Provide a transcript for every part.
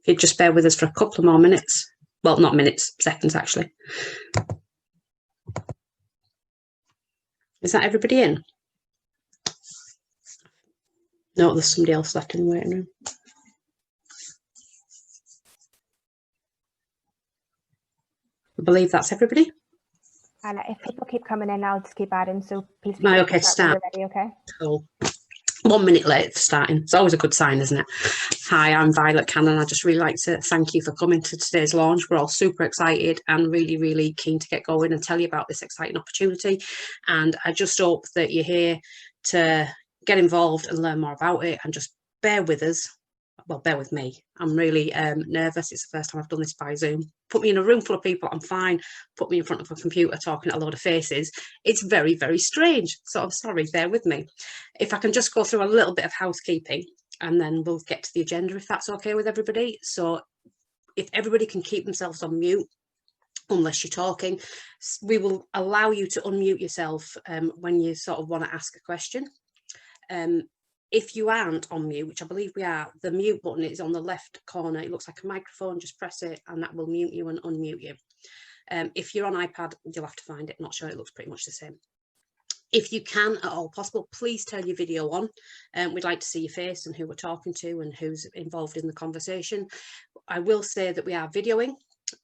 If you'd just bear with us for a couple of more minutes. Well, not minutes, seconds actually. Is that everybody in? No, there's somebody else left in the waiting room. I believe that's everybody. And if people keep coming in, I'll just keep adding. So please. Okay, start. Ready, okay. Cool. 1 minute late for starting. It's always a good sign, isn't it? Hi, I'm Violet Cannon. I just really like to thank you for coming to today's launch. We're all super excited and really, really keen to get going and tell you about this exciting opportunity. And I just hope that you're here to get involved and learn more about it, and just bear with us. Well, bear with me. I'm really nervous. It's the first time I've done this by Zoom. Put me in a room full of people, I'm fine. Put me in front of a computer talking at a load of faces. It's very, very strange. So I'm sorry, bear with me. If I can just go through a little bit of housekeeping, and then we'll get to the agenda, if that's okay with everybody. So if everybody can keep themselves on mute, unless you're talking, we will allow you to unmute yourself when you sort of want to ask a question. If you aren't on mute, which I believe we are, the mute button is on the left corner. It looks like a microphone. Just press it and that will mute you and unmute you. If you're on iPad, you'll have to find it. Not sure, it looks pretty much the same. If you can at all possible, please turn your video on. We'd like to see your face and who we're talking to and who's involved in the conversation. I will say that we are videoing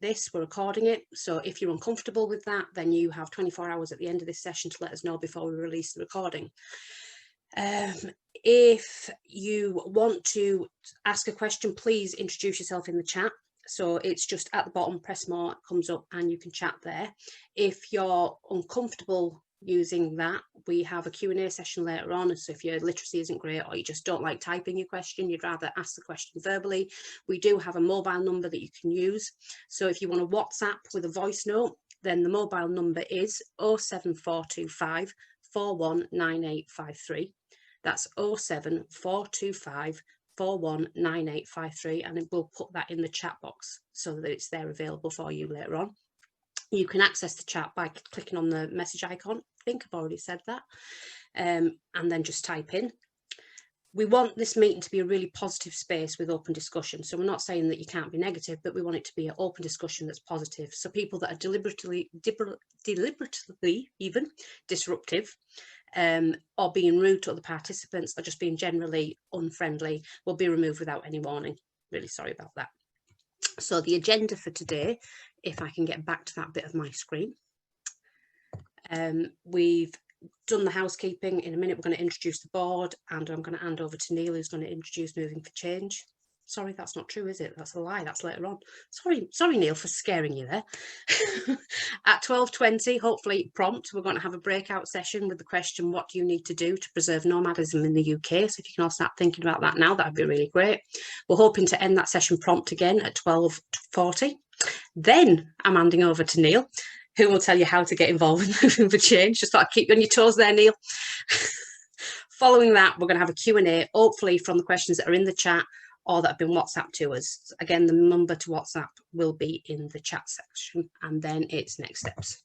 this, we're recording it. So if you're uncomfortable with that, then you have 24 hours at the end of this session to let us know before we release the recording. If you want to ask a question, please introduce yourself in the chat. So it's just at the bottom, press more, it comes up and you can chat there. If you're uncomfortable using that, we have a Q&A session later on. So if your literacy isn't great, or you just don't like typing your question, you'd rather ask the question verbally, we do have a mobile number that you can use. So if you want to WhatsApp with a voice note, then the mobile number is 07425 419853. That's 07425 419853, and it will put that in the chat box so that it's there available for you later on. You can access the chat by clicking on the message icon. I think I've already said that. And then just type in. We want this meeting to be a really positive space with open discussion. So we're not saying that you can't be negative, but we want it to be an open discussion that's positive. So people that are deliberately even disruptive, or being rude to other participants, or just being generally unfriendly, will be removed without any warning. Really sorry about that. So the agenda for today, if I can get back to that bit of my screen, we've done the housekeeping. In a minute, we're going to introduce the board, and I'm going to hand over to Neil, who's going to introduce Moving for Change. Sorry, that's not true, is it? That's a lie. That's later on. Sorry, Neil, for scaring you there. At 12:20, hopefully prompt, we're going to have a breakout session with the question, what do you need to do to preserve nomadism in the UK? So if you can all start thinking about that now, that'd be really great. We're hoping to end that session prompt again at 12:40. Then I'm handing over to Neil, who will tell you how to get involved with Moving for Change. Just thought I'd keep you on your toes there, Neil. Following that, we're going to have a Q&A, hopefully from the questions that are in the chat or that have been WhatsApped to us. Again, the number to WhatsApp will be in the chat section, and then it's next steps.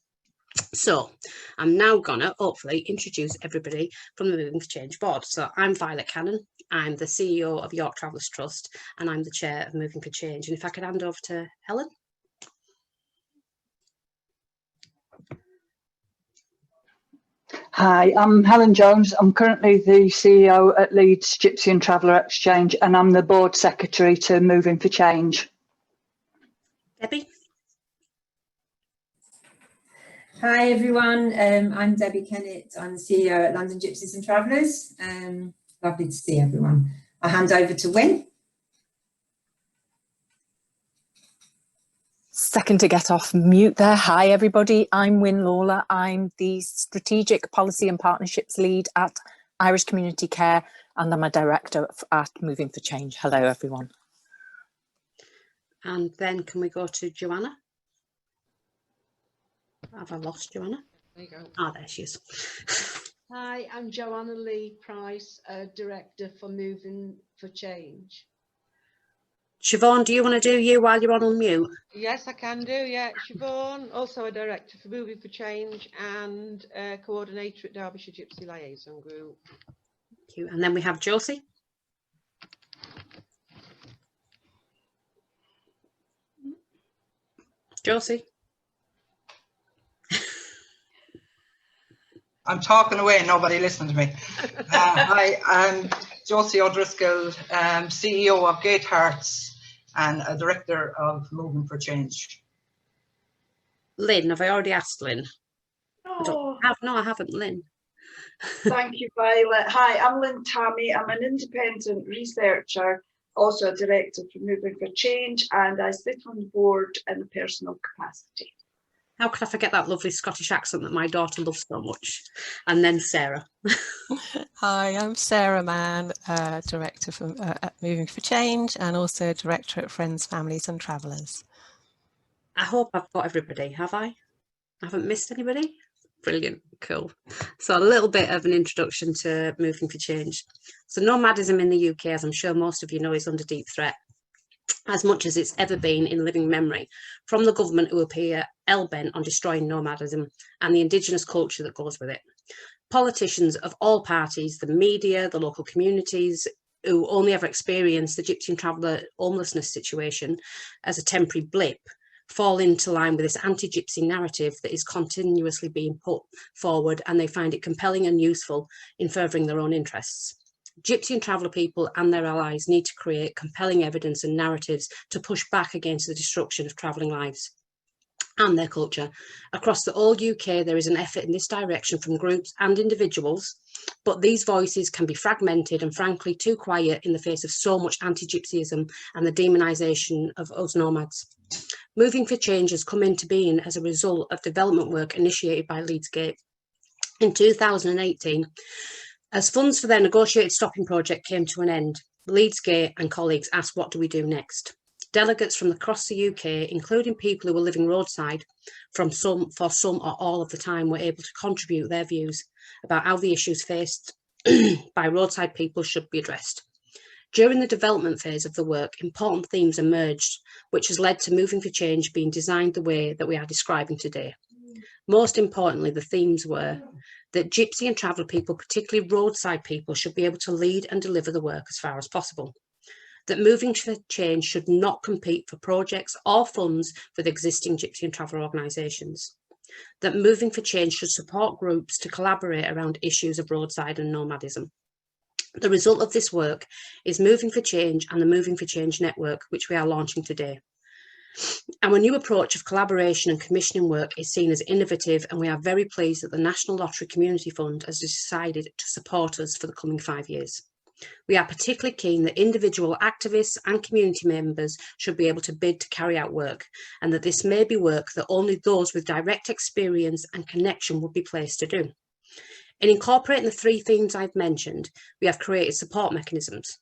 So I'm now gonna hopefully introduce everybody from the Moving for Change board. So I'm Violet Cannon. I'm the CEO of York Travellers Trust, and I'm the chair of Moving for Change. And if I could hand over to Helen. Hi, I'm Helen Jones. I'm currently the CEO at Leeds Gypsy and Traveller Exchange, and I'm the board secretary to Moving for Change. Debbie. Hi everyone, I'm Debbie Kennett. I'm the CEO at London Gypsies and Travellers. Lovely to see everyone. I'll hand over to Wyn. Second to get off mute there. Hi everybody, I'm Wyn Lawler. I'm the Strategic Policy and Partnerships Lead at Irish Community Care, and I'm a director at Moving for Change. Hello everyone. And then can we go to Joanna? Have I lost Joanna? There you go. Ah, there she is. Hi, I'm Joanna Lee Price, Director for Moving for Change. Siobhan, do you want to do you while you're on unmute? Yes, I can do, yeah. Siobhan, also a Director for Moving for Change and Coordinator at Derbyshire Gypsy Liaison Group. Thank you. And then we have Josie. Josie? I'm talking away and nobody listened to me. Hi, I'm Josie O'Driscoll, CEO of Gate Hearts and a director of Moving for Change. Lynn, have I already asked Lynn? Oh, No, I haven't, Lynn. thank you, Violet. Hi, I'm Lynn Tammy. I'm an independent researcher, also a director for Moving for Change, and I sit on the board in a personal capacity. How could I forget that lovely Scottish accent that my daughter loves so much? And then Sarah. Hi, I'm Sarah Mann, Director for, at Moving for Change and also Director at Friends, Families and Travellers. I hope I've got everybody, have I? I haven't missed anybody? Brilliant, cool. So a little bit of an introduction to Moving for Change. So nomadism in the UK, as I'm sure most of you know, is under deep threat, as much as it's ever been in living memory, from the government who appear hell-bent on destroying nomadism and the indigenous culture that goes with it. Politicians of all parties, the media, the local communities, who only ever experience the Gypsy and Traveller homelessness situation as a temporary blip, fall into line with this anti-Gypsy narrative that is continuously being put forward, and they find it compelling and useful in furthering their own interests. Gypsy and Traveller people and their allies need to create compelling evidence and narratives to push back against the destruction of travelling lives and their culture. Across the whole UK, there is an effort in this direction from groups and individuals, but these voices can be fragmented and frankly too quiet in the face of so much anti-Gypsyism and the demonisation of us nomads. Moving for Change has come into being as a result of development work initiated by Leeds Gate in 2018. As funds for their negotiated stopping project came to an end, Leeds Gate and colleagues asked, what do we do next? Delegates from across the UK, including people who were living roadside for some or all of the time, were able to contribute their views about how the issues faced by roadside people should be addressed. During the development phase of the work, important themes emerged, which has led to Moving for Change being designed the way that we are describing today. Most importantly, the themes were that Gypsy and Traveller people, particularly roadside people, should be able to lead and deliver the work as far as possible. That Moving for Change should not compete for projects or funds with existing Gypsy and Traveller organisations. That Moving for Change should support groups to collaborate around issues of roadside and nomadism. The result of this work is Moving for Change and the Moving for Change network, which we are launching today. Our new approach of collaboration and commissioning work is seen as innovative, and we are very pleased that the National Lottery Community Fund has decided to support us for the coming 5 years. We are particularly keen that individual activists and community members should be able to bid to carry out work, and that this may be work that only those with direct experience and connection would be placed to do. In incorporating the 3 themes I've mentioned, we have created support mechanisms,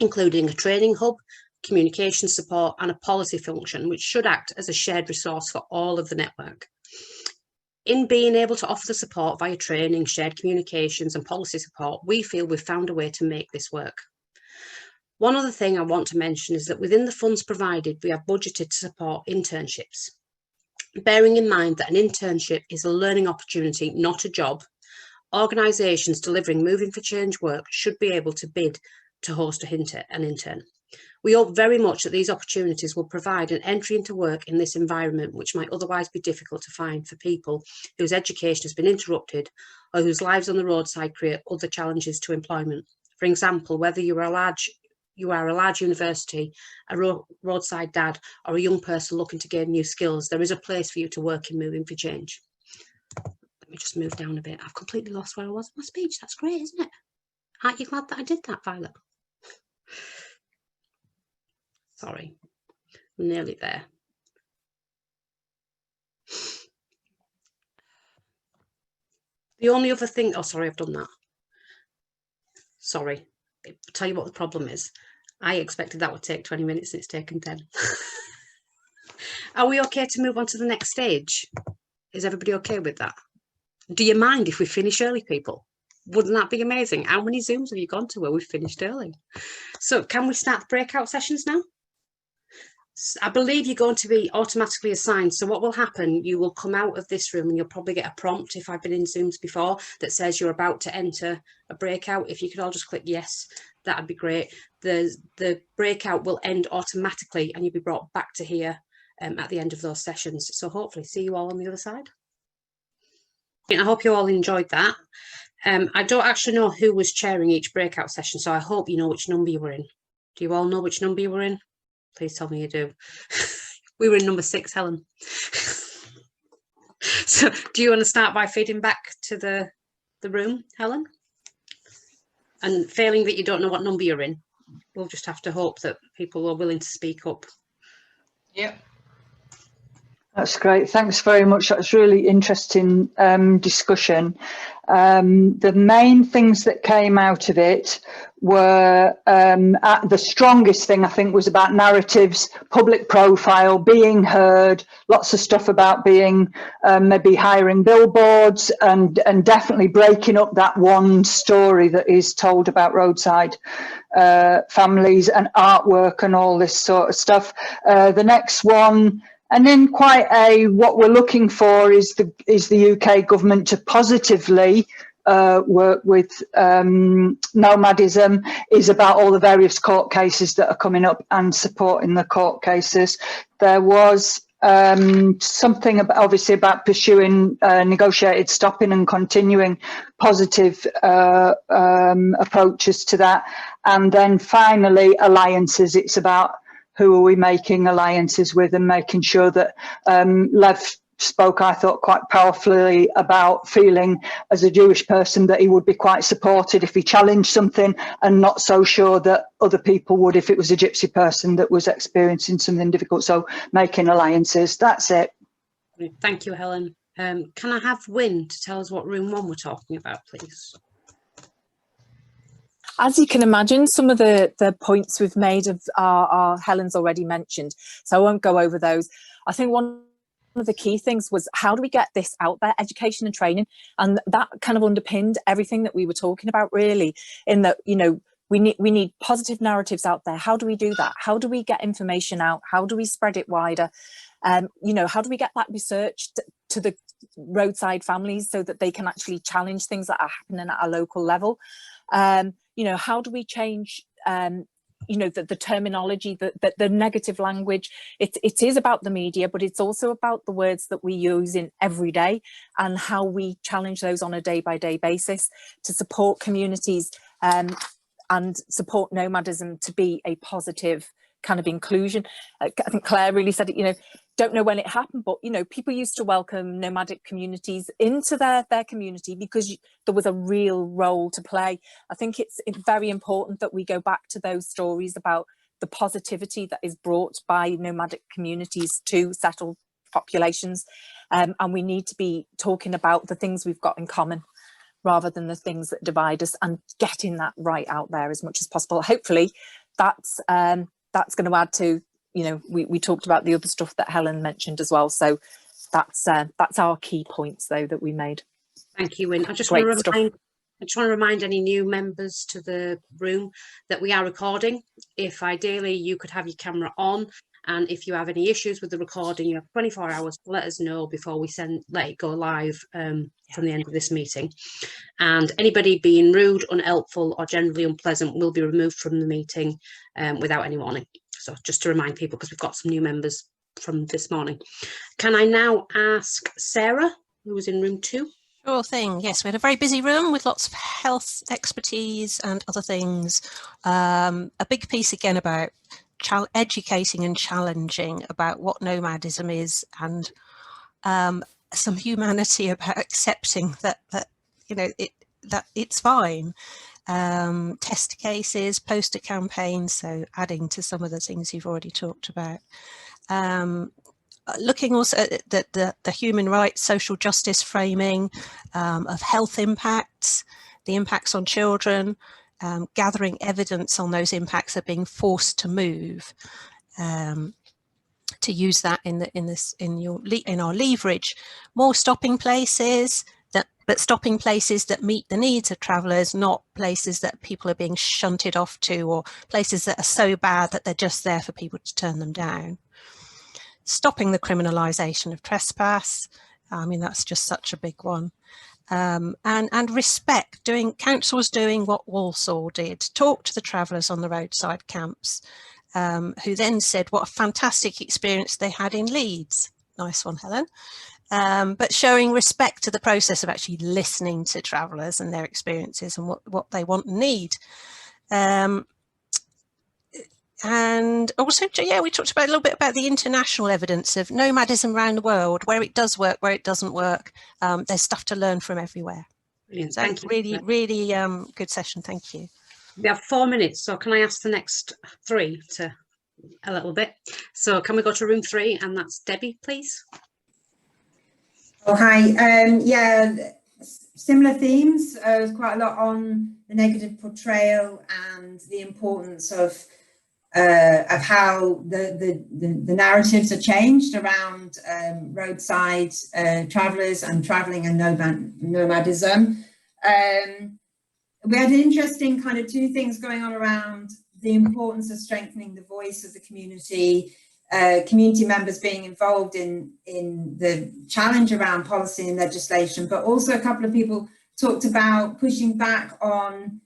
including a training hub, communication support and a policy function, which should act as a shared resource for all of the network. In being able to offer the support via training, shared communications and policy support, we feel we've found a way to make this work. One other thing I want to mention is that within the funds provided, we have budgeted to support internships. Bearing in mind that an internship is a learning opportunity, not a job, organisations delivering Moving for Change work should be able to bid to host an intern. We hope very much that these opportunities will provide an entry into work in this environment, which might otherwise be difficult to find for people whose education has been interrupted or whose lives on the roadside create other challenges to employment. For example, whether you are a large university, a roadside dad, or a young person looking to gain new skills, there is a place for you to work in Moving for Change. Let me just move down a bit. I've completely lost where I was in my speech. That's great, isn't it? Aren't you glad that I did that, Violet? Sorry, I'm nearly there. The only other thing, oh, sorry, I've done that. Sorry, I'll tell you what the problem is. I expected that would take 20 minutes and it's taken 10. Are we okay to move on to the next stage? Is everybody okay with that? Do you mind if we finish early, people? Wouldn't that be amazing? How many Zooms have you gone to where we've finished early? So can we start the breakout sessions now? I believe you're going to be automatically assigned. So what will happen, you will come out of this room and you'll probably get a prompt, if I've been in Zooms before, that says you're about to enter a breakout. If you could all just click yes, that'd be great. The breakout will end automatically and you'll be brought back to here at the end of those sessions. So hopefully see you all on the other side. I hope you all enjoyed that. I don't actually know who was chairing each breakout session, so I hope you know which number you were in. Do you all know which number you were in? Please tell me you do. We were in number 6, Helen. So do you want to start by feeding back to the room, Helen? And failing that you don't know what number you're in, we'll just have to hope that people are willing to speak up. Yeah. That's great. Thanks very much. That was really interesting discussion. The main things that came out of it were the strongest thing, I think, was about narratives, public profile, being heard, lots of stuff about being maybe hiring billboards and definitely breaking up that one story that is told about roadside families and artwork and all this sort of stuff. The next one, and then what we're looking for is the UK government to positively work with nomadism, is about all the various court cases that are coming up and supporting the court cases. There was something obviously about pursuing negotiated stopping and continuing positive approaches to that. And then finally, alliances. It's about who are we making alliances with and making sure that Lev spoke, I thought, quite powerfully about feeling as a Jewish person that he would be quite supported if he challenged something, and not so sure that other people would if it was a Gypsy person that was experiencing something difficult. So making alliances, that's it. Thank you, Helen. Can I have Wynne to tell us what room 1 we're talking about, please? As you can imagine, some of the points we've made are Helen's already mentioned, so I won't go over those. I think one of the key things was, how do we get this out there, education and training, and that kind of underpinned everything that we were talking about, really, in that, you know, we need positive narratives out there. How do we do that? How do we get information out? How do we spread it wider? You know, how do we get that research to the roadside families so that they can actually challenge things that are happening at a local level? You know, how do we change, you know, the terminology, the negative language? It is about the media, but it's also about the words that we use in every day and how we challenge those on a day-by-day basis to support communities and support nomadism to be a positive kind of inclusion. I think Claire really said it, you know, don't know when it happened, but, you know, people used to welcome nomadic communities into their community because there was a real role to play. I think it's very important that we go back to those stories about the positivity that is brought by nomadic communities to settled populations. And we need to be talking about the things we've got in common rather than the things that divide us, and getting that right out there as much as possible. Hopefully that's going to add to, you know, we talked about the other stuff that Helen mentioned as well. So that's our key points, though, that we made. Thank you, Wynne. I just want to remind any new members to the room that we are recording. If ideally you could have your camera on, and if you have any issues with the recording, you have 24 hours to let us know before we let it go live from the end of this meeting. And anybody being rude, unhelpful or generally unpleasant will be removed from the meeting without any warning. So just to remind people, because we've got some new members from this morning. Can I now ask Sarah, who was in room 2? Sure thing. Yes, we had a very busy room with lots of health expertise and other things. A big piece again about educating and challenging about what nomadism is, and some humanity about accepting that you know that it's fine. Test cases, poster campaigns, so adding to some of the things you've already talked about. Looking also at the human rights, social justice framing of health impacts, the impacts on children, gathering evidence on those impacts of being forced to move, to use that in our leverage, more stopping places, but stopping places that meet the needs of travellers, not places that people are being shunted off to, or places that are so bad that they're just there for people to turn them down. Stopping the criminalisation of trespass, I mean, that's just such a big one. And respect, councils doing what Walsall did, talk to the travellers on the roadside camps, who then said what a fantastic experience they had in Leeds. Nice one, Helen. But showing respect to the process of actually listening to travellers and their experiences and what they want and need. And also, yeah, we talked about a little bit about the international evidence of nomadism around the world, where it does work, where it doesn't work. There's stuff to learn from everywhere. Brilliant. So Thank you. really good session. Thank you. We have 4 minutes, so can I ask the next 3 to a little bit? So can we go to room 3, and that's Debbie, please? Oh, hi. Yeah, similar themes. There's quite a lot on the negative portrayal and the importance of how the narratives are changed around roadside travellers and travelling and nomadism. We had an interesting kind of 2 things going on around the importance of strengthening the voice of the community, community members being involved in the challenge around policy and legislation, but also a couple of people talked about pushing back on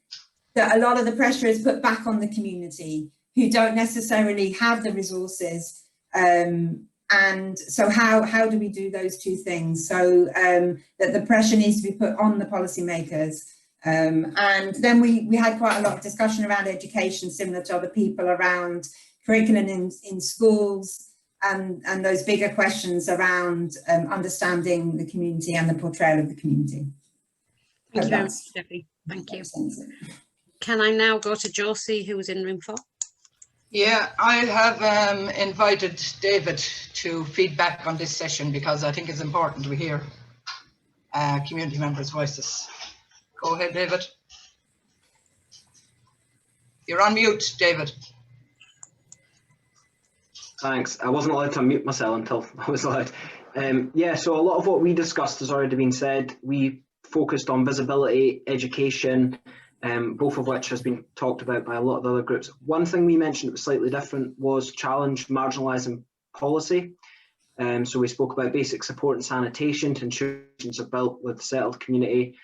that a lot of the pressure is put back on the community who don't necessarily have the resources. And so how do we do those 2 things? So that the pressure needs to be put on the policymakers. And then we had quite a lot of discussion around education, similar to other people, around curriculum in schools and those bigger questions around understanding the community and the portrayal of the community. Thank you very much, Debbie. Thank you. Can I now go to Josie, who was in room 4? Yeah, I have invited David to feedback on this session because I think it's important to hear community members' voices. Go ahead, David. You're on mute, David. Thanks. I wasn't allowed to unmute myself until I was allowed. Yeah, so a lot of what we discussed has already been said. We focused on visibility, education, both of which has been talked about by a lot of other groups. One thing we mentioned that was slightly different was challenge marginalising policy. So we spoke about basic support and sanitation to ensure institutions are built with settled community,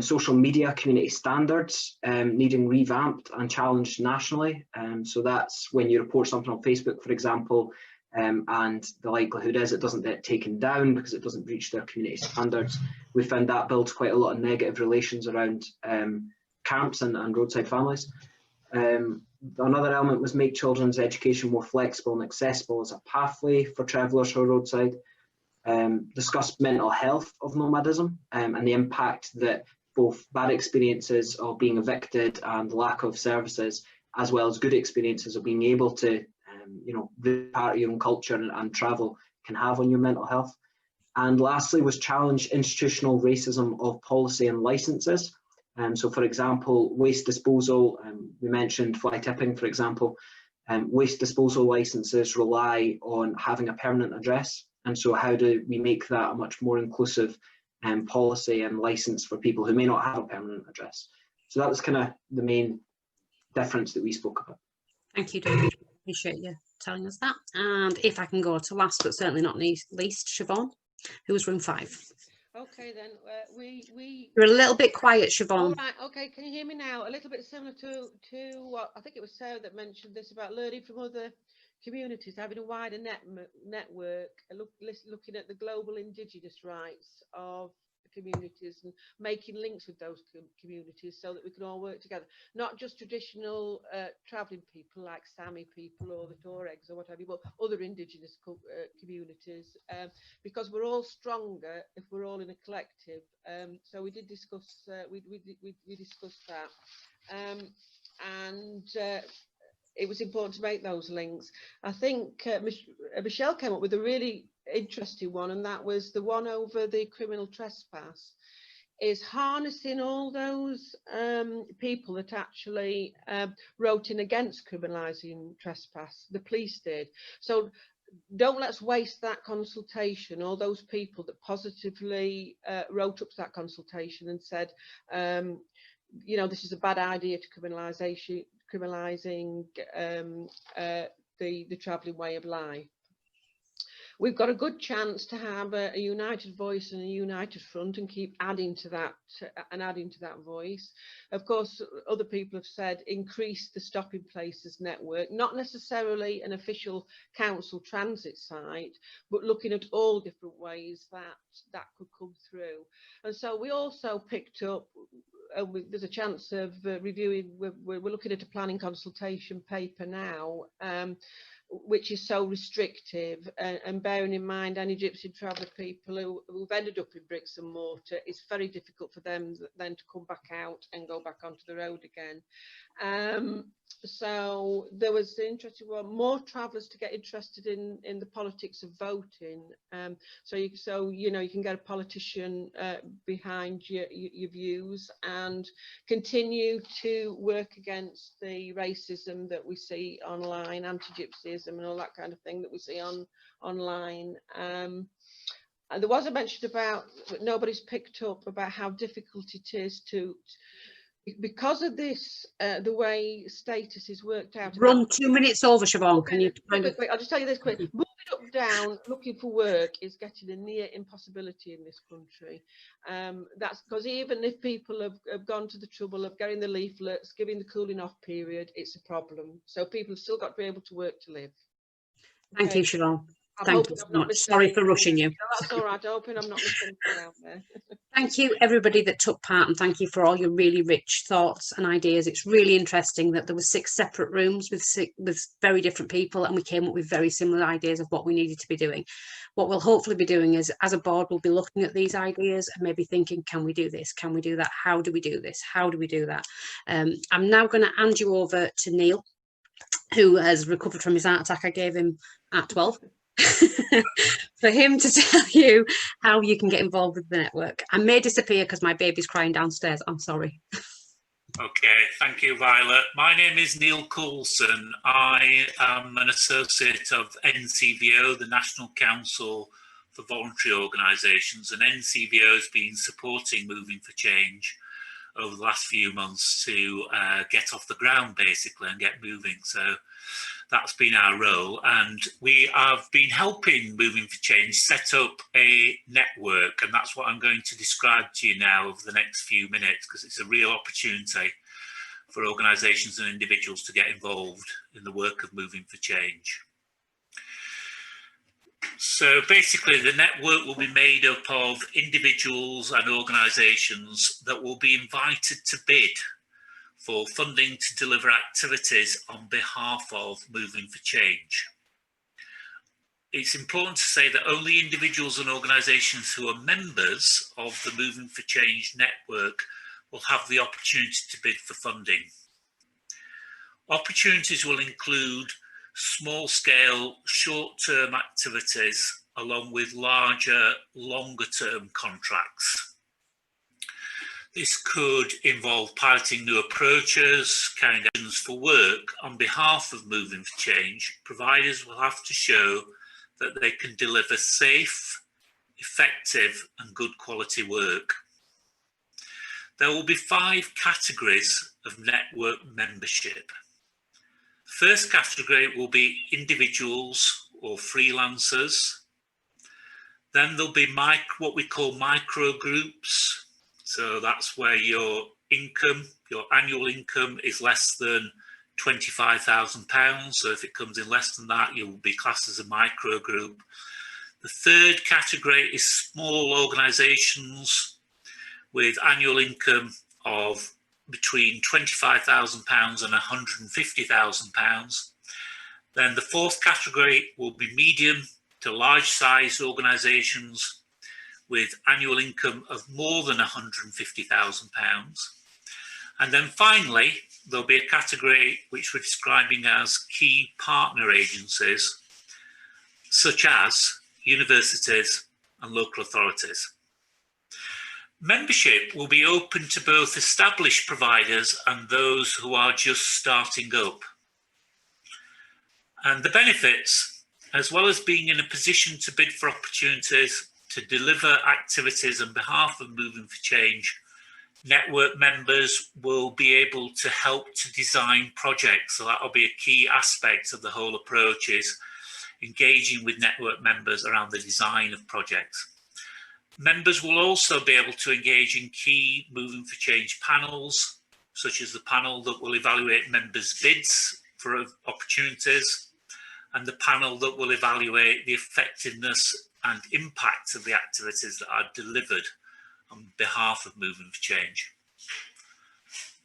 social media community standards needing revamped and challenged nationally. So that's when you report something on Facebook, for example, and the likelihood is it doesn't get taken down because it doesn't reach their community standards. We found that builds quite a lot of negative relations around camps and roadside families. Another element was make children's education more flexible and accessible as a pathway for travellers who are roadside. Discuss mental health of nomadism and the impact that both bad experiences of being evicted and lack of services, as well as good experiences of being able to be part of your own culture and travel can have on your mental health. And lastly was challenge institutional racism of policy and licenses. So for example, waste disposal, we mentioned fly tipping, for example, waste disposal licenses rely on having a permanent address. And so how do we make that a much more inclusive policy and license for people who may not have a permanent address? So that was kind of the main difference that we spoke about. Thank you, David. Appreciate you telling us that. And if I can go to last but certainly not least, Siobhan, who was room 5. Okay, then You're a little bit quiet, Siobhan. All right. Okay, can you hear me now? A little bit similar to what I think it was Sarah that mentioned this about learning from other communities, having a wider network, looking at the global Indigenous rights of communities and making links with those communities so that we can all work together. Not just traditional travelling people like Sami people or the Tuaregs or what have you, but other Indigenous communities, because we're all stronger if we're all in a collective. So we did discuss, we discussed that. It was important to make those links. I think Michelle came up with a really interesting one, and that was the one over the criminal trespass, is harnessing all those people that actually wrote in against criminalising trespass. The police did. So don't let's waste that consultation, all those people that positively wrote up to that consultation and said, this is a bad idea to criminalising the travelling way of life. we've got a good chance to have a united voice and a united front and keep adding to that voice. Of course, other people have said increase the stopping places network, not necessarily an official council transit site, but looking at all different ways that could come through. And so we also picked up, there's a chance of reviewing, we're looking at a planning consultation paper now, which is so restrictive, and bearing in mind any Gypsy and Traveller people who've ended up in bricks and mortar, it's very difficult for them then to come back out and go back onto the road again. So there was the interesting one, more travellers to get interested in the politics of voting. So you know, you can get a politician behind your views and continue to work against the racism that we see online, anti-Gypsyism and all that kind of thing that we see online. And there was a mention about, nobody's picked up about how difficult it is to, because of this, the way status is worked out. Run 2 minutes over, Siobhan. Can you kind of... Quick, I'll just tell you this quick. Moving up down, looking for work is getting a near impossibility in this country. That's because even if people have gone to the trouble of getting the leaflets, giving the cooling off period, it's a problem. So people have still got to be able to work to live. Okay. Thank you, Siobhan. Thank you so much. Sorry for rushing you. No, that's all right. I'm hoping I'm not missing anything out there. Thank you, everybody that took part, and thank you for all your really rich thoughts and ideas. It's really interesting that there were 6 separate rooms with very different people, and we came up with very similar ideas of what we needed to be doing. What we'll hopefully be doing is, as a board, we'll be looking at these ideas and maybe thinking, can we do this? Can we do that? How do we do this? How do we do that? I'm now going to hand you over to Neil, who has recovered from his heart attack I gave him at 12. For him to tell you how you can get involved with the network. I may disappear because my baby's crying downstairs. I'm sorry. Okay, thank you, Violet. My name is Neil Coulson. I am an associate of NCVO, the National Council for Voluntary Organisations, and NCVO has been supporting Moving for Change over the last few months to get off the ground, basically, and get moving. So that's been our role, and we have been helping Moving for Change set up a network, and that's what I'm going to describe to you now over the next few minutes, because it's a real opportunity for organisations and individuals to get involved in the work of Moving for Change. So basically the network will be made up of individuals and organisations that will be invited to bid for funding to deliver activities on behalf of Moving for Change. It's important to say that only individuals and organisations who are members of the Moving for Change network will have the opportunity to bid for funding. Opportunities will include small-scale, short-term activities along with larger, longer-term contracts. This could involve piloting new approaches, carrying actions for work on behalf of Moving for Change. Providers will have to show that they can deliver safe, effective and good quality work. There will be 5 categories of network membership. First category will be individuals or freelancers. Then there'll be what we call micro groups. So that's where your income, your annual income is less than £25,000. So if it comes in less than that, you will be classed as a micro group. The third category is small organisations with annual income of between £25,000 and £150,000. Then the fourth category will be medium to large size organisations with annual income of more than £150,000. And then finally, there'll be a category which we're describing as key partner agencies, such as universities and local authorities. Membership will be open to both established providers and those who are just starting up. And the benefits, as well as being in a position to bid for opportunities to deliver activities on behalf of Moving for Change, network members will be able to help to design projects. So that will be a key aspect of the whole approach, is engaging with network members around the design of projects. Members will also be able to engage in key Moving for Change panels, such as the panel that will evaluate members' bids for opportunities, and the panel that will evaluate the effectiveness and impact of the activities that are delivered on behalf of Moving for Change.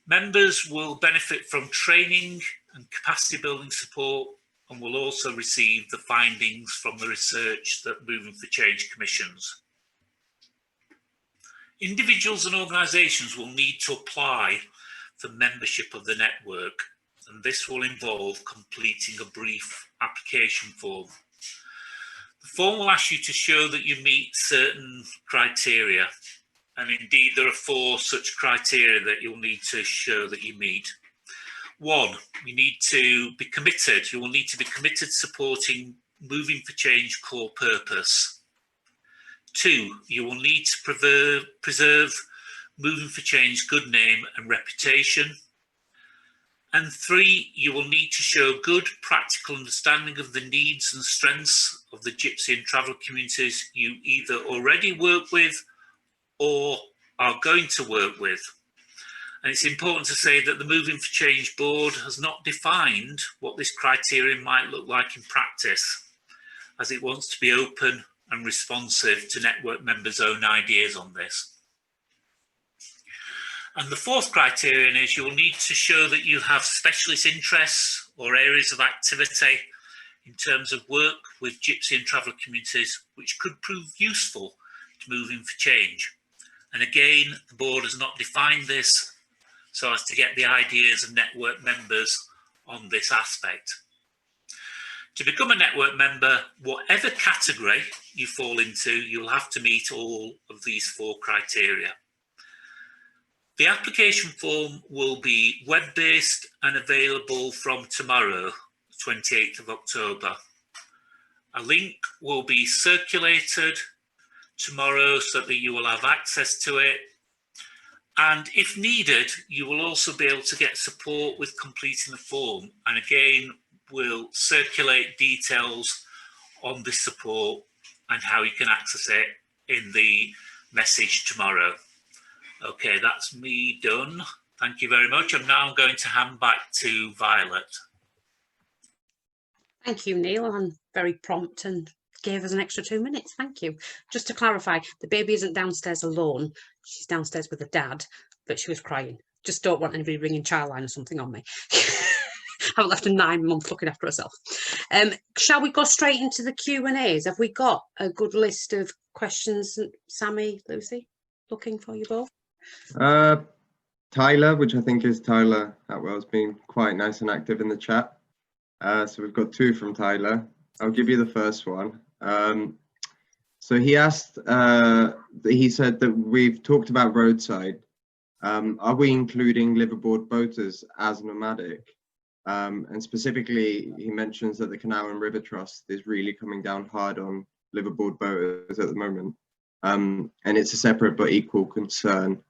Members will benefit from training and capacity building support, and will also receive the findings from the research that Moving for Change commissions. Individuals and organisations will need to apply for membership of the network, and this will involve completing a brief application form. The form will ask you to show that you meet certain criteria, and indeed there are 4 such criteria that you'll need to show that you meet. 1, you need to be committed. You will need to be committed supporting Moving for Change core purpose. 2, you will need to preserve Moving for Change good name and reputation. And 3, you will need to show good practical understanding of the needs and strengths of the Gypsy and Traveller communities you either already work with or are going to work with. And it's important to say that the Moving for Change board has not defined what this criterion might look like in practice, as it wants to be open and responsive to network members' own ideas on this. And the 4th criterion is you will need to show that you have specialist interests or areas of activity in terms of work with Gypsy and Traveller communities which could prove useful to Moving for Change. And again, the board has not defined this so as to get the ideas of network members on this aspect. To become a network member, whatever category you fall into, you'll have to meet all of these 4 criteria. The application form will be web-based and available from tomorrow, 28th of October. A link will be circulated tomorrow so that you will have access to it. And if needed, you will also be able to get support with completing the form. And again, we'll circulate details on this support and how you can access it in the message tomorrow. Okay, that's me done. Thank you very much. I'm now going to hand back to Violet. Thank you, Neil, and very prompt and gave us an extra 2 minutes. Thank you. Just to clarify, the baby isn't downstairs alone. She's downstairs with her dad, but she was crying. Just don't want anybody ringing Childline or something on me. I haven't left a 9-month looking after herself. Shall we go straight into the Q&As? Have we got a good list of questions? Sammy, Lucy, looking for you both. Tyler, which I think is Tyler Atwell's been quite nice and active in the chat. So we've got 2 from Tyler. I'll give you the first one. So he asked, he said that we've talked about roadside. Are we including liveaboard boaters as nomadic? And specifically, he mentions that the Canal and River Trust is really coming down hard on liveaboard boaters at the moment. And it's a separate but equal concern.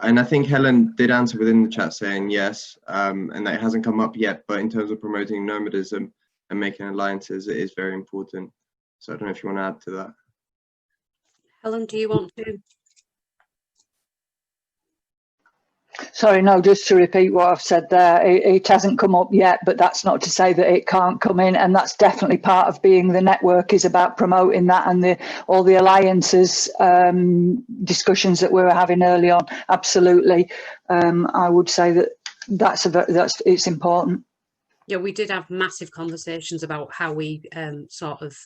And I think Helen did answer within the chat saying yes, and that it hasn't come up yet, but in terms of promoting nomadism and making alliances, it is very important. So I don't know if you want to add to that. Helen, do you want to? Sorry, no, just to repeat what I've said there, it hasn't come up yet, but that's not to say that it can't come in, and that's definitely part of being the network, is about promoting that and all the alliances discussions that we were having early on. Absolutely, I would say that it's important. Yeah, we did have massive conversations about how we sort of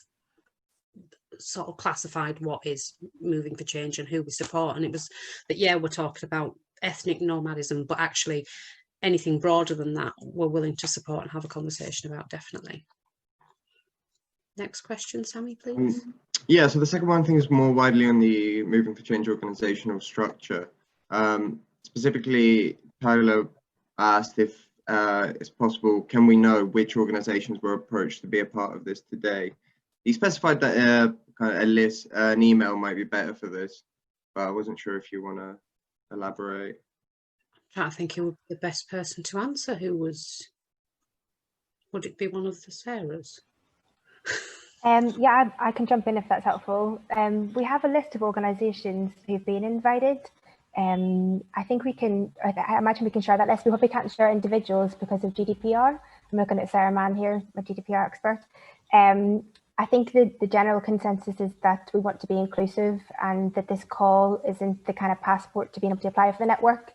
classified what is Moving for Change and who we support, and it was that, yeah, we're talking about ethnic nomadism, but actually anything broader than that we're willing to support and have a conversation about, definitely. Next question, Sammy, please. Yeah, so the second one I think is more widely on the Moving for Change organizational structure. Specifically, Tyler asked if it's possible, can we know which organizations were approached to be a part of this today? He specified that kind of a list, an email might be better for this, but I wasn't sure if you want to elaborate. I think who would be the best person to answer. Would it be one of the Sarahs? Yeah, I can jump in if that's helpful. We have a list of organisations who've been invited. I think we can, I imagine we can share that list. We probably can't share individuals because of GDPR. I'm looking at Sarah Mann here, my GDPR expert. I think the general consensus is that we want to be inclusive and that this call isn't the kind of passport to being able to apply for the network.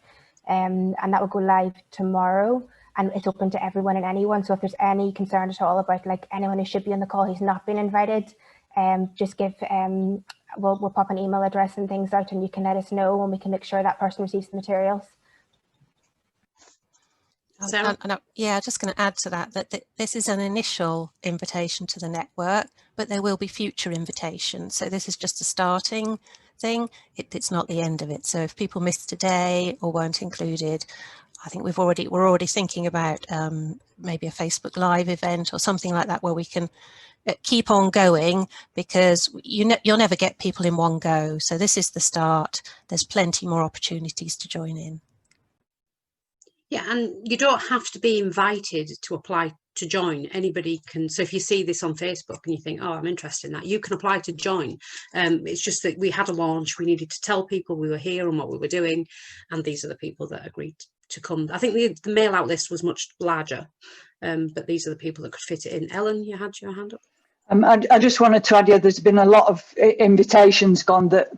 And that will go live tomorrow. And it's open to everyone and anyone. So if there's any concern at all about like anyone who should be on the call who's not been invited, just give, we'll pop an email address and things out and you can let us know and we can make sure that person receives the materials. Yeah, just going to add to that, this is an initial invitation to the network, but there will be future invitations. So this is just a starting thing. It's not the end of it. So if people missed today or weren't included, I think we're already thinking about maybe a Facebook Live event or something like that where we can keep on going, because you'll never get people in one go. So this is the start. There's plenty more opportunities to join in. Yeah, and you don't have to be invited to apply to join. Anybody can. So if you see this on Facebook and you think, oh, I'm interested in that, you can apply to join. It's just that we had a launch. We needed to tell people we were here and what we were doing. And these are the people that agreed to come. I think the mail out list was much larger, but these are the people that could fit it in. Ellen, you had your hand up. I just wanted to add, yeah, there's been a lot of invitations gone that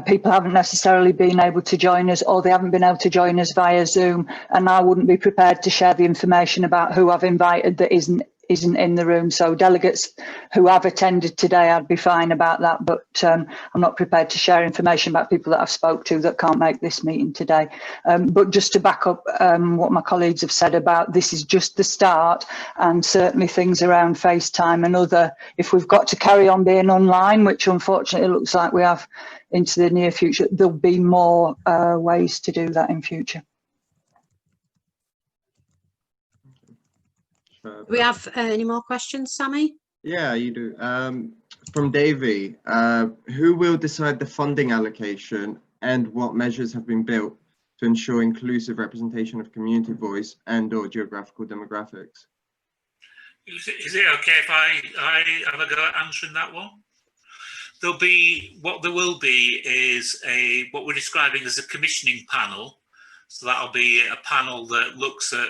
people haven't necessarily been able to join us, or they haven't been able to join us via Zoom, and I wouldn't be prepared to share the information about who I've invited that isn't in the room. So delegates who have attended today, I'd be fine about that, but I'm not prepared to share information about people that I've spoke to that can't make this meeting today. But just to back up what my colleagues have said about this is just the start, and certainly things around FaceTime and other, if we've got to carry on being online, which unfortunately looks like we have into the near future, there'll be more ways to do that in future. Do we have any more questions, Sammy? Yeah, you do. From Davey, who will decide the funding allocation and what measures have been built to ensure inclusive representation of community voice and/or geographical demographics? Is it okay if I have a go at answering that one? What there will be is what we're describing as a commissioning panel. So that'll be a panel that looks at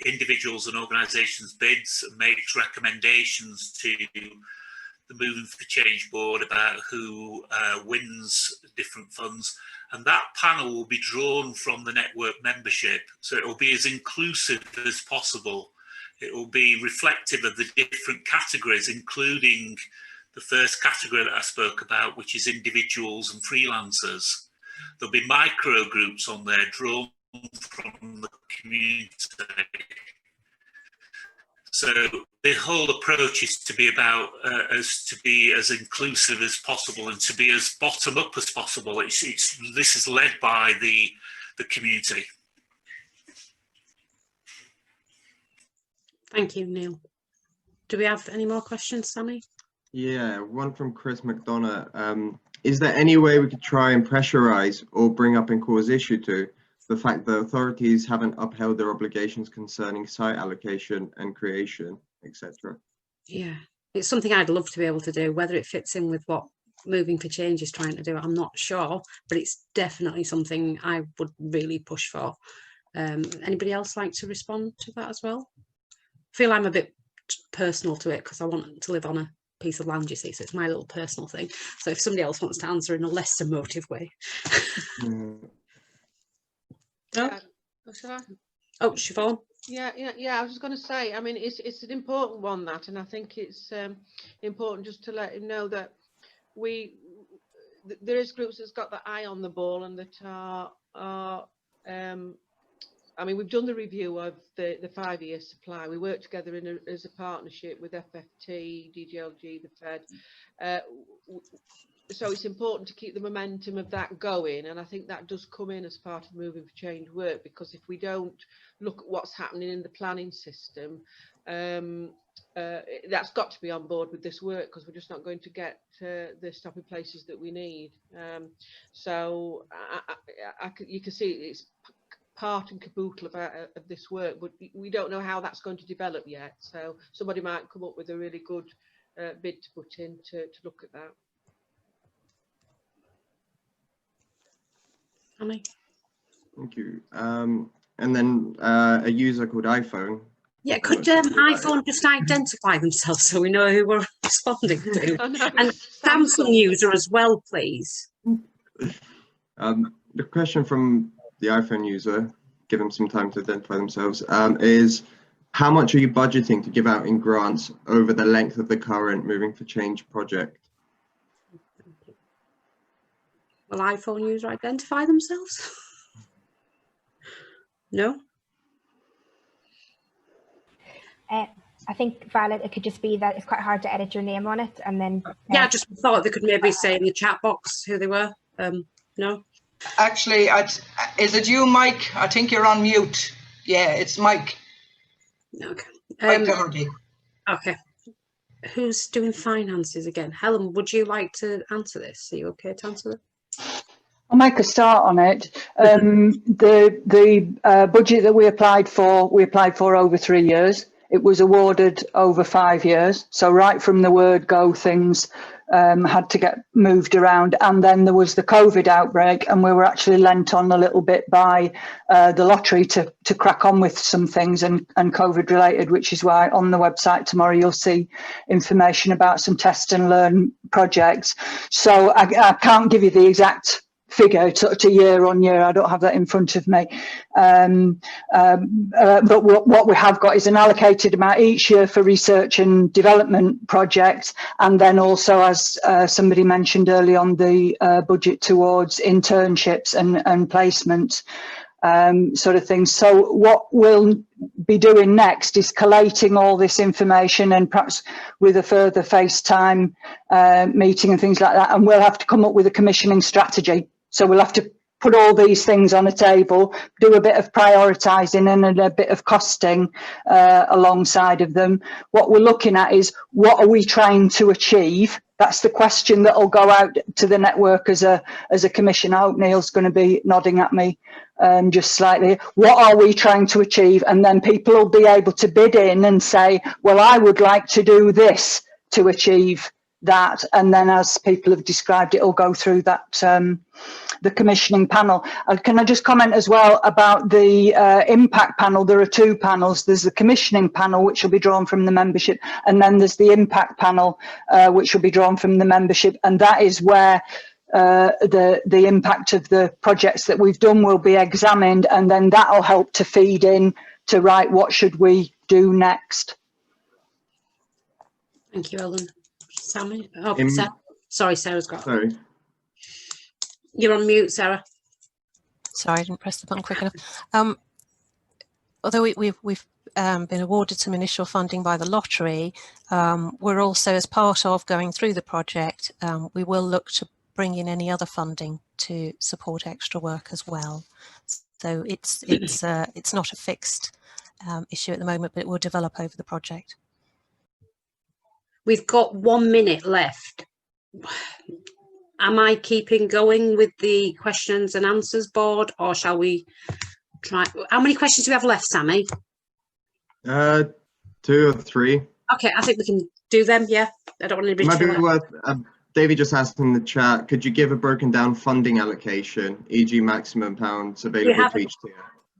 individuals and organisations' bids and makes recommendations to the Moving for Change board about who wins different funds. And that panel will be drawn from the network membership. So it will be as inclusive as possible. It will be reflective of the different categories, including the first category that I spoke about, which is individuals and freelancers. There'll be micro groups on there drawn from the community. So the whole approach is to be about to be as inclusive as possible and to be as bottom up as possible. This is led by the community. Thank you, Neil. Do we have any more questions, Sammy? Yeah, one from Chris McDonough. Is there any way we could try and pressurize or bring up and cause issue to the fact that authorities haven't upheld their obligations concerning site allocation and creation, etc.? Yeah, it's something I'd love to be able to do. Whether it fits in with what Moving for Change is trying to do, I'm not sure, but it's definitely something I would really push for. Anybody else like to respond to that as well? I feel I'm a bit personal to it because I want to live on a piece of land, you see, so it's my little personal thing. So if somebody else wants to answer in a less emotive way. No? Oh, Siobhan. Yeah. I was just going to say, I mean, it's an important one, that, and I think it's important just to let him know that there is groups that's got the eye on the ball and that are I mean, we've done the review of the 5-year supply. We work together as a partnership with FFT, DGLG, the Fed. So it's important to keep the momentum of that going, and I think that does come in as part of Moving for Change work, because if we don't look at what's happening in the planning system, that's got to be on board with this work, because we're just not going to get the stopping places that we need. So you can see it's part and caboodle of this work, but we don't know how that's going to develop yet. So somebody might come up with a really good bid to put in to look at that. Annie? Thank you. And then a user called iPhone. Yeah, could iPhone just identify themselves so we know who we're responding to? And Samsung user as well, please. The question from the iPhone user, give them some time to identify themselves, is how much are you budgeting to give out in grants over the length of the current Moving for Change project? Will iPhone user identify themselves? No? I think, Violet, it could just be that it's quite hard to edit your name on it, and then yeah, I just thought they could maybe say in the chat box who they were. No? Actually, is it you, Mike? I think you're on mute. Yeah, it's Mike. Okay. Mike Doherty. Okay. Who's doing finances again? Helen, would you like to answer this? Are you okay to answer this? I'll make a start on it. The budget that we applied for over 3 years. It was awarded over 5 years. So right from the word go, things had to get moved around. And then there was the COVID outbreak, and we were actually lent on a little bit by the lottery to crack on with some things and COVID related, which is why on the website tomorrow you'll see information about some test and learn projects. So I can't give you the exact figure to year on year. I don't have that in front of me. But what we have got is an allocated amount each year for research and development projects. And then also, as somebody mentioned early on, the budget towards internships and placements, sort of things. So what we'll be doing next is collating all this information, and perhaps with a further FaceTime meeting and things like that. And we'll have to come up with a commissioning strategy. So we'll have to put all these things on a table, do a bit of prioritising and a bit of costing alongside of them. What we're looking at is, what are we trying to achieve? That's the question that will go out to the network as a commission. I hope Neil's going to be nodding at me just slightly. What are we trying to achieve? And then people will be able to bid in and say, well, I would like to do this to achieve that. And then, as people have described, it will go through that the commissioning panel. Can I just comment as well about the impact panel? There are two panels. There's the commissioning panel, which will be drawn from the membership, and then there's the impact panel, which will be drawn from the membership, and that is where the impact of the projects that we've done will be examined, and then that will help to feed in to what should we do next. Thank you, Ellen. Sammy? Oh, Sarah. Sorry, Sarah's got. Sorry. You're on mute, Sarah. Sorry, I didn't press the button quick enough. Although we've been awarded some initial funding by the lottery, we're also, as part of going through the project, we will look to bring in any other funding to support extra work as well. So it's not a fixed issue at the moment, but it will develop over the project. We've got 1 minute left. Am I keeping going with the questions and answers board, or shall we try? How many questions do we have left, Sammy? 2 or 3. Okay, I think we can do them. Yeah, I don't want to be. Might be worth. David just asked in the chat, could you give a broken down funding allocation, e.g. maximum pounds available to each tier?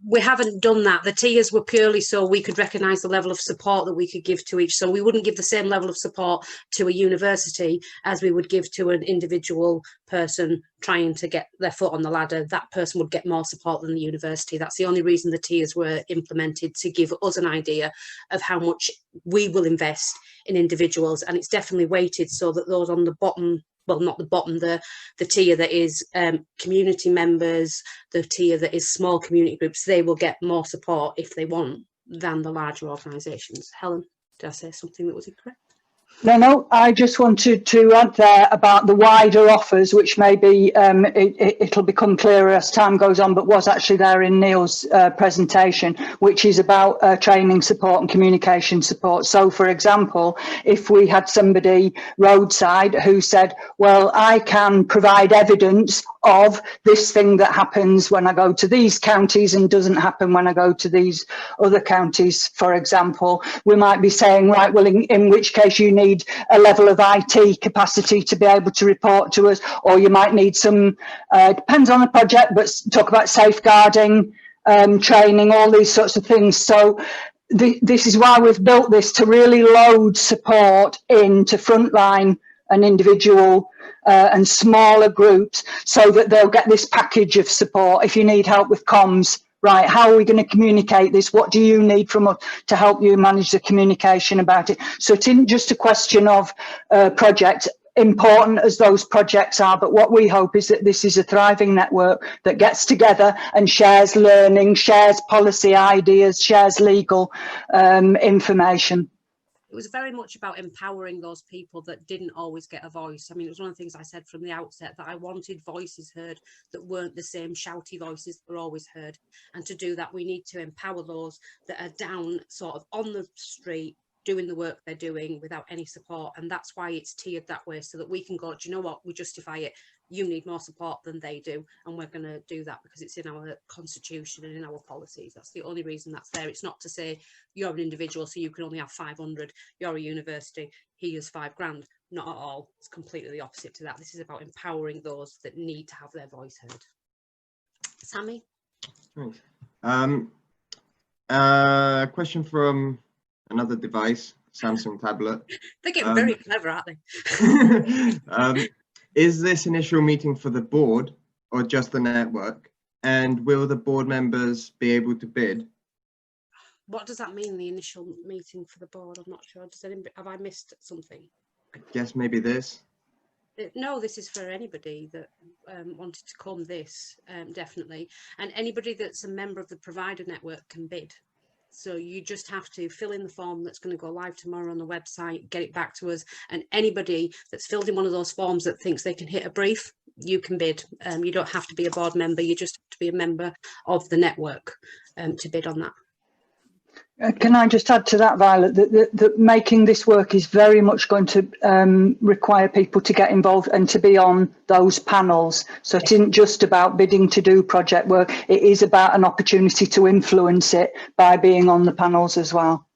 We haven't done that. The tiers were purely so we could recognise the level of support that we could give to each. So we wouldn't give the same level of support to a university as we would give to an individual person trying to get their foot on the ladder. That person would get more support than the university. That's the only reason the tiers were implemented, to give us an idea of how much we will invest in individuals. And it's definitely weighted so that those on the bottom, well, not the bottom, the tier that is community members, the tier that is small community groups, they will get more support if they want than the larger organisations. Helen, did I say something that was incorrect? No, I just wanted to add there about the wider offers, which maybe it'll become clearer as time goes on, but was actually there in Neil's presentation, which is about training support and communication support. So, for example, if we had somebody roadside who said, well, I can provide evidence of this thing that happens when I go to these counties and doesn't happen when I go to these other counties, for example, we might be saying, right, well, in which case you need need a level of IT capacity to be able to report to us, or you might need some, depends on the project, but talk about safeguarding, training, all these sorts of things. So this is why we've built this, to really load support into frontline and individual and smaller groups, so that they'll get this package of support. If you need help with comms, right, how are we going to communicate this? What do you need from us to help you manage the communication about it? So it isn't just a question of project, important as those projects are, but what we hope is that this is a thriving network that gets together and shares learning, shares policy ideas, shares legal information. It was very much about empowering those people that didn't always get a voice. I mean, it was one of the things I said from the outset, that I wanted voices heard that weren't the same shouty voices that were always heard. And to do that, we need to empower those that are down sort of on the street, doing the work they're doing without any support. And that's why it's tiered that way, so that we can go, do you know what, we justify it. You need more support than they do, and we're going to do that because it's in our constitution and in our policies. That's the only reason that's there. It's not to say you're an individual, so you can only have 500. You're a university, here's 5 grand. Not at all. It's completely the opposite to that. This is about empowering those that need to have their voice heard. Sammy? Thanks. Question from another device, Samsung tablet. They're getting very clever, aren't they? Is this initial meeting for the board or just the network? And will the board members be able to bid? What does that mean, the initial meeting for the board? I'm not sure. Have I missed something? I guess maybe this. No, this is for anybody that wanted to come, definitely. And anybody that's a member of the provider network can bid. So you just have to fill in the form that's going to go live tomorrow on the website, get it back to us. And anybody that's filled in one of those forms that thinks they can hit a brief, you can bid. You don't have to be a board member. You just have to be a member of the network to bid on that. Can I just add to that, Violet, that making this work is very much going to require people to get involved and to be on those panels. So it isn't just about bidding to do project work. It is about an opportunity to influence it by being on the panels as well.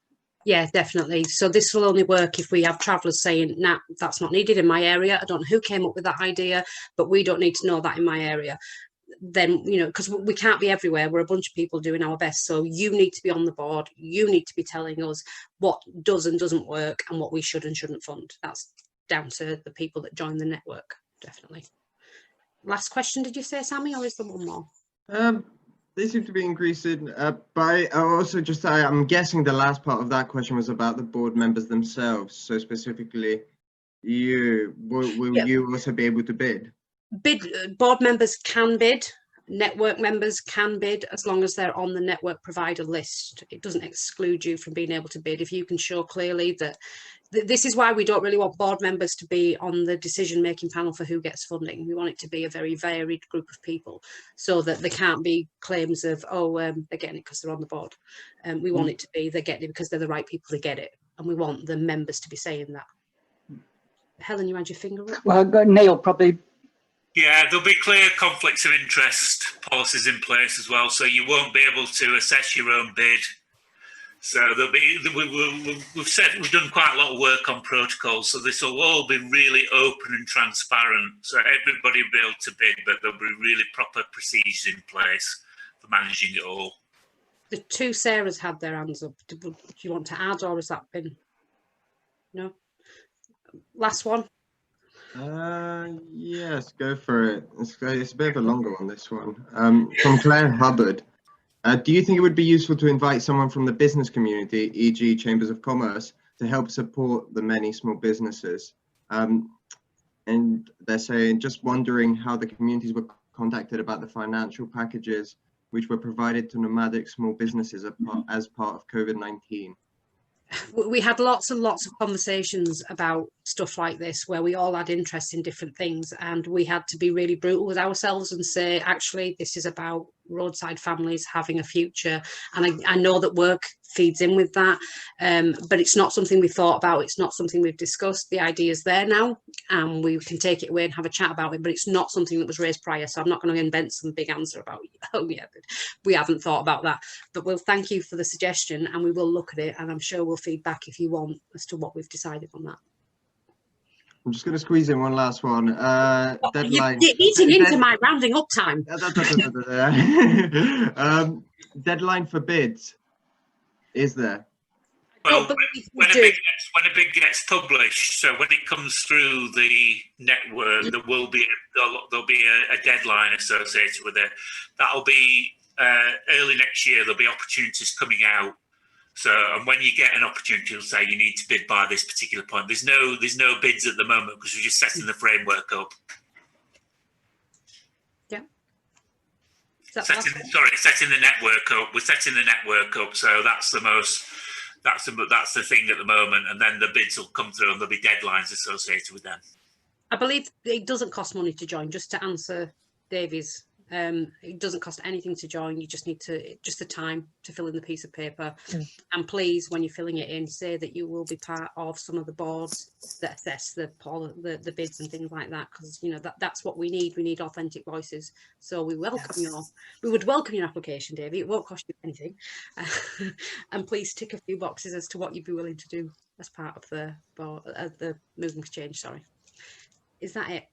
Yeah, definitely. So this will only work if we have travellers saying, nah, that's not needed in my area. I don't know who came up with that idea, but we don't need to know that in my area. Then, you know, because we can't be everywhere. We're a bunch of people doing our best. So you need to be on the board. You need to be telling us what does and doesn't work and what we should and shouldn't fund. That's down to the people that join the network, definitely. Last question, did you say, Sammy, or is there one more? They seem to be increasing. But I'm guessing the last part of that question was about the board members themselves. So specifically, will you also be able to bid? Board members can bid, network members can bid, as long as they're on the network provider list. It doesn't exclude you from being able to bid if you can show clearly that. This is why we don't really want board members to be on the decision-making panel for who gets funding. We want it to be a very varied group of people, so that there can't be claims of, oh, they're getting it because they're on the board. We want it to be they're getting it because they're the right people to get it, and we want the members to be saying that. Helen, you had your finger up? Well, Neil probably. Yeah, there'll be clear conflicts of interest policies in place as well, so you won't be able to assess your own bid. So there'll be, we've done quite a lot of work on protocols, so this will all be really open and transparent. So everybody will be able to bid, but there'll be really proper procedures in place for managing it all. The 2 Sarahs had their hands up. Do you want to add, or has that been? No. Last one. Yes, go for it. It's a bit of a longer one, this one. From Claire Hubbard. Do you think it would be useful to invite someone from the business community, e.g. Chambers of Commerce, to help support the many small businesses? And they're saying, just wondering how the communities were contacted about the financial packages which were provided to nomadic small businesses as part of COVID-19. We had lots and lots of conversations about stuff like this, where we all had interest in different things, and we had to be really brutal with ourselves and say, actually, this is about roadside families having a future. And I know that work feeds in with that, but it's not something we thought about. It's not something we've discussed. The idea is there now, and we can take it away and have a chat about it, but it's not something that was raised prior. So I'm not going to invent some big answer about, oh yeah, we haven't thought about that. But we'll thank you for the suggestion, and we will look at it, and I'm sure we'll feed back if you want as to what we've decided on that. I'm just going to squeeze in one last one. Deadline. You're eating into my rounding up time. Deadline for bids. Is there? Well, when a bid gets published, so when it comes through the network, there'll be a deadline associated with it. That'll be early next year. There'll be opportunities coming out. So, and when you get an opportunity, you'll say you need to bid by this particular point. There's no bids at the moment because we're just setting the framework up. Yeah. Setting the network up. We're setting the network up. So that's the thing at the moment. And then the bids will come through and there'll be deadlines associated with them. I believe it doesn't cost money to join, just to answer Davies. It doesn't cost anything to join. You just need the time to fill in the piece of paper. And please, when you're filling it in, say that you will be part of some of the boards that assess the bids and things like that, because you know that's what we need. We need authentic voices. So we welcome we would welcome your application, Davey. It won't cost you anything. And please tick a few boxes as to what you'd be willing to do as part of the board, the moving for change. Sorry, is that it?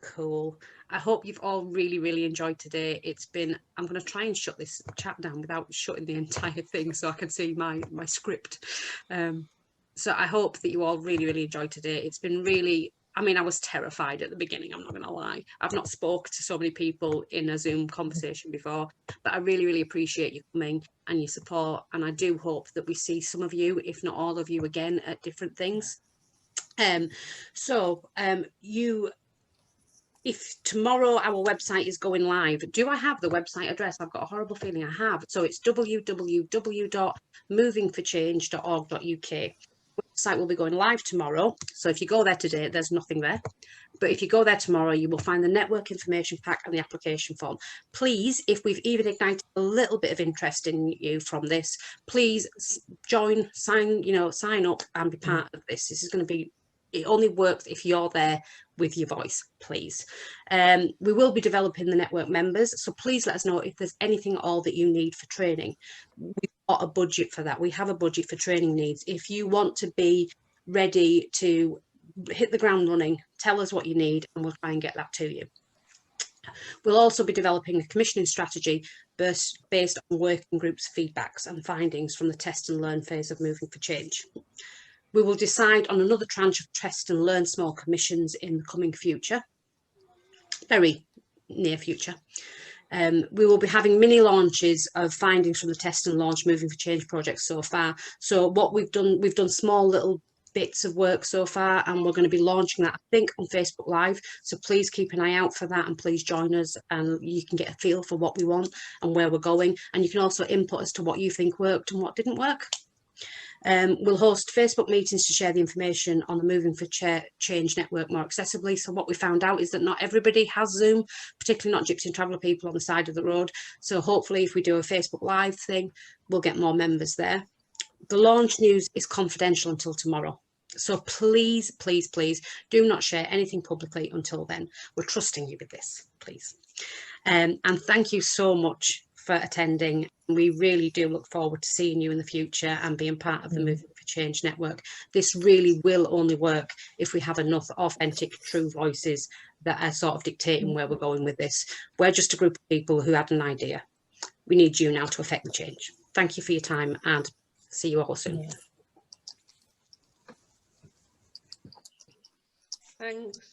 Cool. I hope you've all really enjoyed today. It's been, I'm going to try and shut this chat down without shutting the entire thing so I can see my script. So I hope that you all really enjoyed today. It's been really, I mean, I was terrified at the beginning, I'm not going to lie. I've not spoke to so many people in a Zoom conversation before, but I really appreciate you coming and your support. And I do hope that we see some of you, if not all of you, again at different things. If tomorrow our website is going live, do I have the website address? I've got a horrible feeling I have. So it's www.movingforchange.org.uk. Website will be going live tomorrow. So if you go there today, there's nothing there. But if you go there tomorrow, you will find the network information pack and the application form. Please, if we've even ignited a little bit of interest in you from this, please join, sign up and be part of this. This is going to be, it only works if you're there with your voice, please. We will be developing the network members, so please let us know if there's anything at all that you need for training. We've got a budget for that. We have a budget for training needs. If you want to be ready to hit the ground running, tell us what you need and we'll try and get that to you. We'll also be developing a commissioning strategy based on working groups' feedbacks and findings from the test and learn phase of Moving for Change. We will decide on another tranche of test and learn small commissions in the coming future, very near future. We will be having mini launches of findings from the test and launch Moving for Change projects so far. So what we've done small little bits of work so far, and we're going to be launching that, I think, on Facebook Live. So please keep an eye out for that and please join us, and you can get a feel for what we want and where we're going. And you can also input as to what you think worked and what didn't work. We'll host Facebook meetings to share the information on the Moving for Change network more accessibly. So what we found out is that not everybody has Zoom, particularly not Gypsy and Traveller people on the side of the road. So hopefully if we do a Facebook Live thing, we'll get more members there. The launch news is confidential until tomorrow. So please do not share anything publicly until then. We're trusting you with this, please. And thank you so much for attending. We really do look forward to seeing you in the future and being part of the Moving for Change network. This really will only work if we have enough authentic, true voices that are sort of dictating where we're going with this. We're just a group of people who had an idea. We need you now to affect the change. Thank you for your time and see you all soon. Thanks.